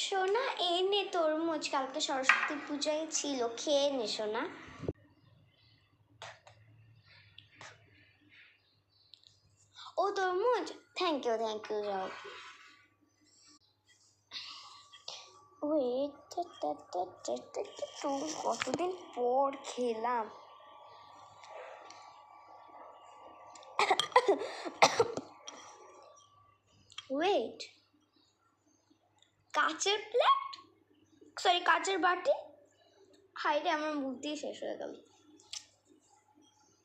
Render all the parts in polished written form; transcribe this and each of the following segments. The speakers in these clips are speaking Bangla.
সোনা এই নে তরমুজ, কালকে সরস্বতী পূজায় ছিল, খেয়ে নে সোনা। ও তরমুজ, থ্যাংক ইউ যাও। ওয়েট, কতদিন পর খেলাম। ওয়েট, কাচের প্লেট, সরি কাচের বাটি। হাইরে আমার মুখ দিয়ে শেষ হয়ে গেল।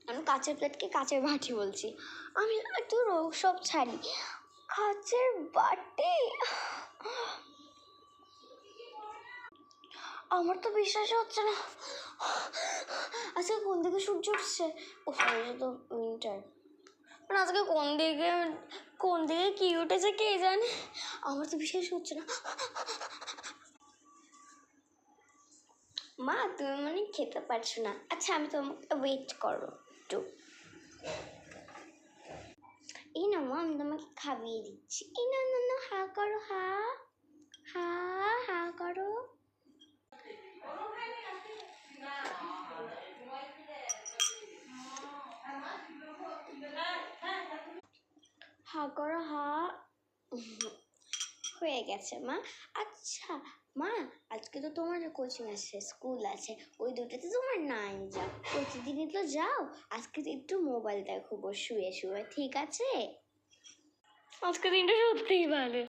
আমি কাচের প্লেটকে কাচের বাটি বলছি। আমি তোর সব ছাড়ি, কাচের বাটি। আমার তো বিশ্বাস হচ্ছে না। আজকে কোন দিকে সূর্য উঠছে? ও সরি, তো উইন্টার। মানে আজকে কোন দিকে কি উঠেছে কে জানে। আমার তো বিশ্বাস হচ্ছে না। মা তুমি মানে খেতে পারছো না? আচ্ছা আমি তোমাকে ওয়েট করো একটু। এই না মা, আমি তোমাকে খাইয়ে দিচ্ছি। এই না না না, হা করো, হা হা হা করো। হা করো, হা। হয়ে গেছে মা। আচ্ছা মা, আজকে তো তোমার কোচিং আছে, স্কুল আছে, ওই দুটোতে তোমার নাই যাও, প্রতিদিনই তো যাও। আজকে তো একটু মোবাইল দেখো শুয়ে শুয়ে, ঠিক আছে? আজকে দিনটা সত্যিই ভালো।